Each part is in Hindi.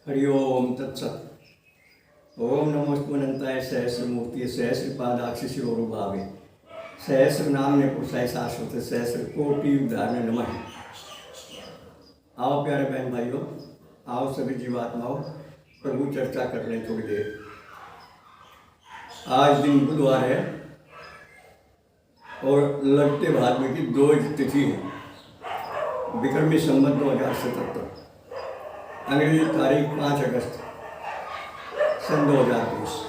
हरि ओम तत्सत। ओम नमोस्तुनंताय सहस्रमूर्ति सहस्रपादाक्षि शिरोरुभावे सहस्र नाम ने पुरुषाय शाश्वत सहस्र कोटि उदाहरण नमः। आओ प्यारे बहन भाइयों, आओ सभी जीवात्माओं, प्रभु चर्चा कर लें थोड़ी देर। आज दिन बुधवार है और लगते भाद्र की 2 तिथि है। विक्रमी संवत 2077, अंग्रेजी तारीख 5 अगस्त सन 2020।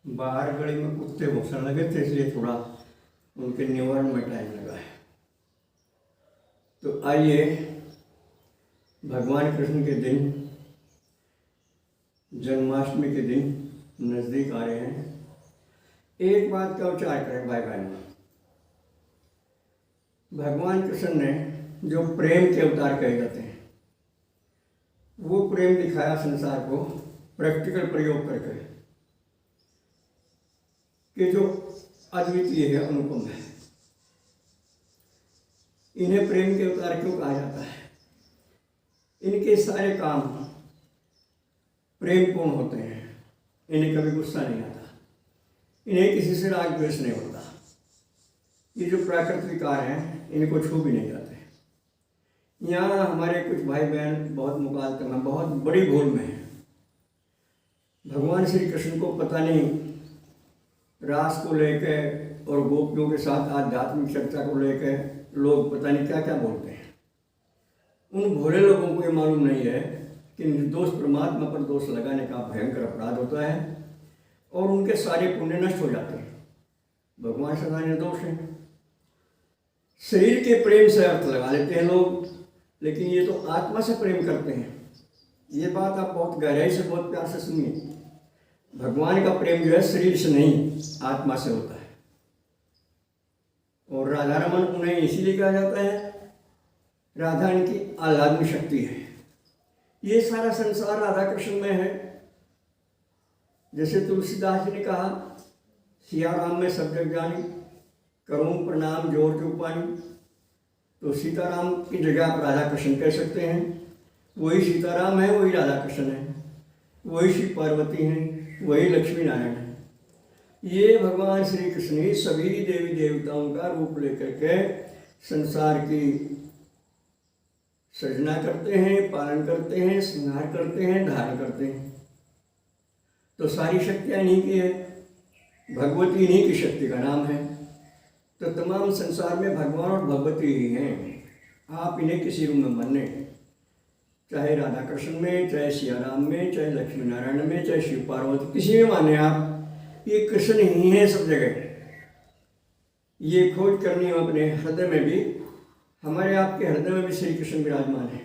बाहर गली में कुत्ते भौंकने लगे थे, इसलिए थोड़ा उनके निवारण में टाइम लगा है। तो आइए, भगवान कृष्ण के दिन, जन्माष्टमी के दिन नज़दीक आ रहे हैं। एक बात का विचार करें भाई बहनों, भगवान कृष्ण ने जो प्रेम के अवतार कहे जाते हैं, वो प्रेम दिखाया संसार को प्रैक्टिकल प्रयोग करके कि जो अद्वितीय है, अनुपम है। इन्हें प्रेम के अवतार क्यों कहा जाता है? इनके सारे काम प्रेमपूर्ण होते हैं। इन्हें कभी गुस्सा नहीं आता, इन्हें किसी से राग द्वेष नहीं होता। ये जो प्राकृतिक विकार हैं, इनको छू भी नहीं जाते। यहाँ हमारे कुछ भाई बहन बहुत मुकालते में, बहुत बड़ी भूल में हैं। भगवान श्री कृष्ण को पता नहीं रास को लेकर और गोपियों के साथ आध्यात्मिक चर्चा को लेकर लोग पता नहीं क्या क्या बोलते हैं। उन भोले लोगों को ये मालूम नहीं है कि निर्दोष परमात्मा पर दोष लगाने का भयंकर अपराध होता है और उनके सारे पुण्य नष्ट हो जाते हैं। भगवान सदा निर्दोष हैं। शरीर के प्रेम से अर्थ लगा लेते हैं लोग, लेकिन ये तो आत्मा से प्रेम करते हैं। ये बात आप बहुत गहराई से, बहुत प्यार से सुनिए। भगवान का प्रेम जो है शरीर से नहीं, आत्मा से होता है। और राधा रमन उन्हें इसीलिए कहा जाता है, राधा इनकी आह्लादनी शक्ति है। ये सारा संसार राधा कृष्ण में है। जैसे तुलसीदास जी ने कहा, सिया राम में सब जग जानी, करूं प्रणाम जोर चौपानी। तो सीताराम की जगह आप राधा कृष्ण कह सकते हैं। वही सीताराम है, वही राधा कृष्ण है, वही शिव पार्वती हैं, वही लक्ष्मी नारायण है। ये भगवान श्री कृष्ण ही सभी देवी देवताओं का रूप लेकर के संसार की सृजना करते हैं, पालन करते हैं, श्रृंगार करते हैं, धारण करते हैं। तो सारी शक्तियाँ इन्हीं की है। भगवती इन्हीं की शक्ति का नाम है। तो तमाम संसार में भगवान और भगवती ही हैं। आप इन्हें किसी रूप में माने, चाहे राधा कृष्ण में, चाहे सिया राम में, चाहे लक्ष्मी नारायण में, चाहे शिव पार्वती, किसी में माने आप, ये कृष्ण ही है सब जगह। ये खोज करनी हो अपने हृदय में भी, हमारे आपके हृदय में भी श्री कृष्ण विराजमान है।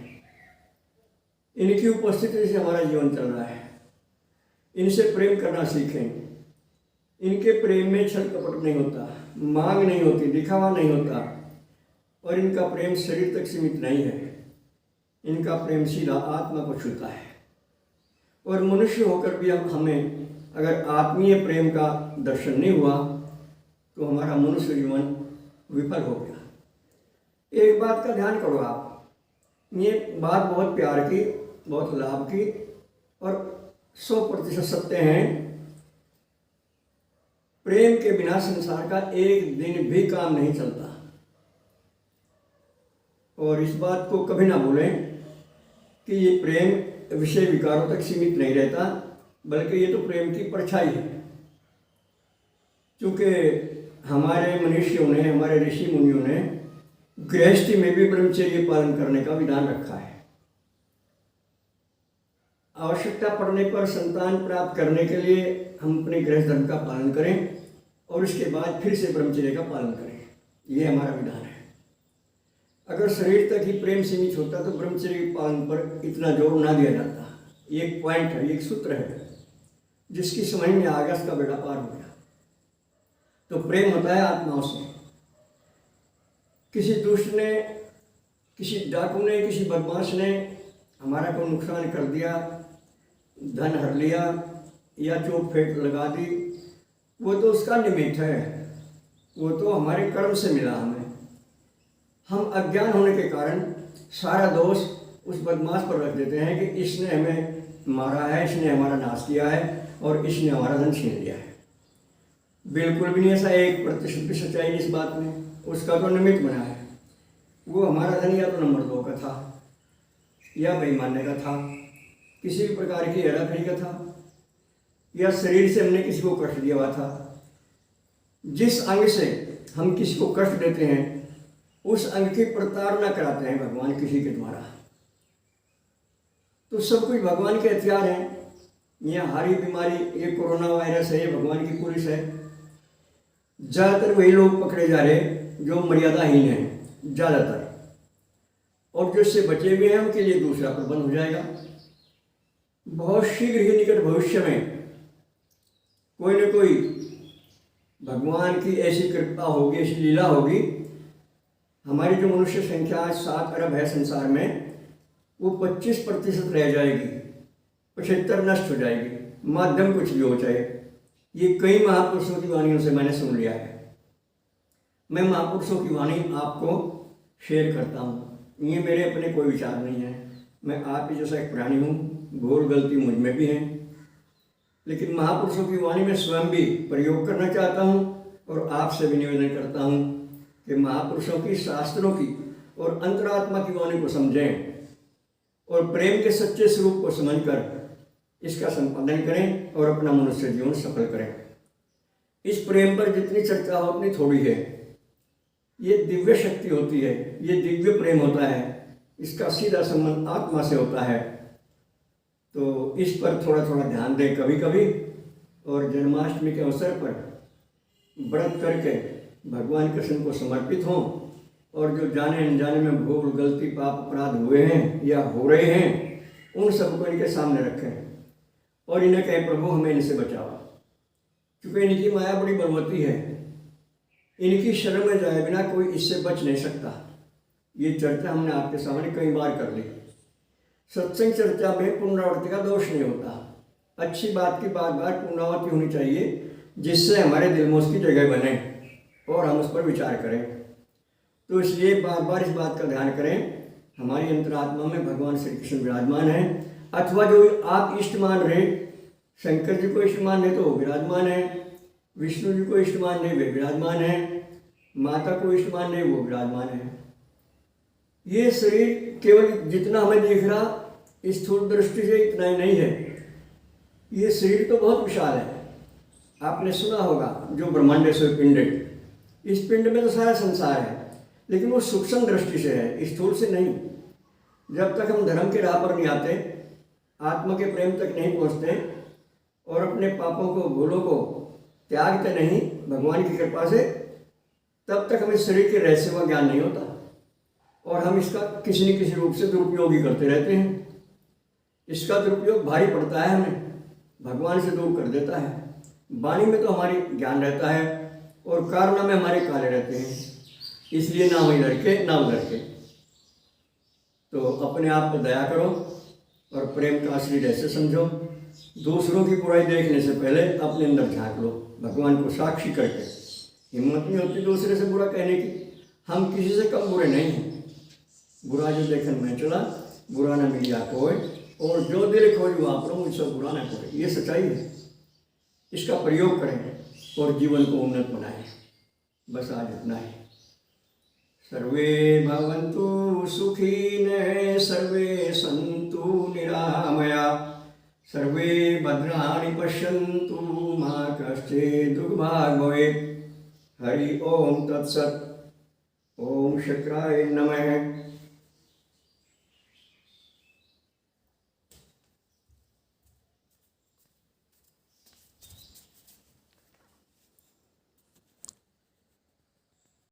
इनकी उपस्थिति से हमारा जीवन चल रहा है। इनसे प्रेम करना सीखें। इनके प्रेम में छल कपट नहीं होता, मांग नहीं होती, दिखावा नहीं होता, और इनका प्रेम शरीर तक सीमित नहीं है। इनका प्रेम सीधा आत्मा को छूता है। और मनुष्य होकर भी अब हमें अगर आत्मीय प्रेम का दर्शन नहीं हुआ तो हमारा मनुष्य जीवन विफल हो गया। एक बात का ध्यान करो आप, ये बात बहुत प्यार की, बहुत लाभ की और 100% सत्य हैं प्रेम के बिना संसार का एक दिन भी काम नहीं चलता। और इस बात को कभी ना भूलें कि ये प्रेम विषय विकारों तक सीमित नहीं रहता, बल्कि ये तो प्रेम की परछाई है। क्योंकि हमारे मनुष्यों ने, हमारे ऋषि मुनियों ने गृहस्थी में भी ब्रह्मचर्य पालन करने का विधान रखा है। आवश्यकता पड़ने पर संतान प्राप्त करने के लिए हम अपने गृहस्थ धर्म का पालन करें और उसके बाद फिर से ब्रह्मचर्य का पालन करें, ये हमारा विधान है। अगर शरीर तक ही प्रेम सीमित होता तो ब्रह्मचर्य के पालन पर इतना जोर ना दिया जाता। ये एक पॉइंट है, एक सूत्र है, जिसकी समझ में आ गया उसका बेड़ा पार हो गया। तो प्रेम होता है आत्माओं से। किसी दुष्ट ने, किसी डाकू ने, किसी बदमाश ने हमारा कोई नुकसान कर दिया, धन हर लिया या चोट फेंक लगा दी, वो तो उसका निमित्त है, वो तो हमारे कर्म से मिला हमें। हम अज्ञान होने के कारण सारा दोष उस बदमाश पर रख देते हैं कि इसने हमें मारा है, इसने हमारा नाश किया है और इसने हमारा धन छीन लिया है। बिल्कुल भी नहीं ऐसा, 1% भी सच्चाई इस बात में। उसका तो निमित्त बना है। वो हमारा धन या तो नंबर 2 का था, या बेईमानने का था, किसी भी प्रकार की हेराफेरी का था, या शरीर से हमने किसी को कष्ट दिया हुआ था। जिस अंग से हम किसी को कष्ट देते हैं उस अंग की प्रताड़ना कराते हैं भगवान किसी के द्वारा। तो सब कुछ भगवान के हथियार हैं। यहाँ हारी बीमारी, ये कोरोना वायरस है, ये भगवान की पुलिस है। ज़्यादातर वही लोग पकड़े जा रहे जो मर्यादाहीन हैं, ज़्यादातर, और जो इससे बचे हुए हैं उनके लिए दूसरा प्रबंध हो जाएगा। बहुत शीघ्र ही निकट भविष्य में कोई न कोई भगवान की ऐसी कृपा होगी, ऐसी लीला होगी, हमारी जो मनुष्य संख्या 7 अरब है संसार में, वो 25% रह जाएगी, 75 नष्ट हो जाएगी। माध्यम कुछ भी हो चाहे। ये कई महापुरुषों की वाणियों से मैंने सुन लिया है। मैं महापुरुषों की वाणी आपको शेयर करता हूँ। ये मेरे अपने कोई विचार नहीं है। मैं आप ही जैसा एक प्राणी हूँ, भूल गलती मुझ में भी है, लेकिन महापुरुषों की वाणी में स्वयं भी प्रयोग करना चाहता हूँ और आपसे भी निवेदन करता हूँ कि महापुरुषों की, शास्त्रों की और अंतरात्मा की वाणी को समझें और प्रेम के सच्चे स्वरूप को समझकर इसका संपादन करें और अपना मनुष्य जीवन सफल करें। इस प्रेम पर जितनी चर्चा हो उतनी थोड़ी है। ये दिव्य शक्ति होती है, ये दिव्य प्रेम होता है, इसका सीधा संबंध आत्मा से होता है। तो इस पर थोड़ा थोड़ा ध्यान दें कभी कभी, और जन्माष्टमी के अवसर पर व्रत करके भगवान कृष्ण को समर्पित हों, और जो जाने अनजाने में भूल गलती पाप अपराध हुए हैं या हो रहे हैं उन सबको इनके सामने रखें और इन्हें कहें, प्रभु हमें इनसे बचाओ, क्योंकि इनकी माया बड़ी बलवती है। इनकी शरण में जाए बिना कोई इससे बच नहीं सकता। ये चर्चा हमने आपके सामने कई बार कर ली। सत्संग चर्चा में पुनरावृत्ति का दोष नहीं होता। अच्छी बात की बार बार पुनरावृत्ति होनी चाहिए, जिससे हमारे दिल में उसकी जगह बने और हम उस पर विचार करें। तो इसलिए बार बार इस बात का ध्यान करें, हमारी अंतरात्मा में भगवान श्री कृष्ण विराजमान है, अथवा जो आप इष्ट मान रहे, शंकर जी को इष्ट मान रहे तो वो विराजमान है, विष्णु जी को इष्ट मान रहे वे विराजमान है, माता को इष्ट मान रहे वो विराजमान है। ये शरीर केवल जितना हमें दिख रहा स्थूल दृष्टि से इतना ही नहीं है। ये शरीर तो बहुत विशाल है। आपने सुना होगा जो ब्रह्मांड से पिंड, इस पिंड में तो सारा संसार है, लेकिन वो सूक्ष्म दृष्टि से है, स्थूल से नहीं। जब तक हम धर्म के राह पर नहीं आते, आत्मा के प्रेम तक नहीं पहुंचते और अपने पापों को, भूलों को त्यागते नहीं भगवान की कृपा से, तब तक हमें शरीर के रहस्य का ज्ञान नहीं होता और हम इसका किसी न किसी रूप से दुरुपयोग ही करते रहते हैं। इसका दुरुपयोग भारी पड़ता है, हमें भगवान से दूर कर देता है। वाणी में तो हमारी ज्ञान रहता है और कारनामे हमारे काले रहते हैं, इसलिए ना हम इधर के ना उधर के। तो अपने आप पर दया करो और प्रेम का असली रहस्य समझो। दूसरों की बुराई देखने से पहले अपने अंदर झांक लो, भगवान को साक्षी करके। हिम्मत नहीं होती दूसरे से बुरा कहने की। हम किसी से कम बुरे नहीं हैं। बुरा जो देखन में चला, बुरा न मिलिया कोई, और जो दिल खोज वहाँ पर मुझसे बुरा न कोई। ये सच्चाई है। इसका प्रयोग करें और जीवन को उन्नत बनाएं। बस आज इतना ही। सर्वे भवन्तु सुखिनः, सर्वे सन्तु निरामया, सर्वे भद्राणि पश्यन्तु, मा कश्चित् दुर्भाग् भवेत्। हरि ओम तत्सत्। ओम शक्राय नमः।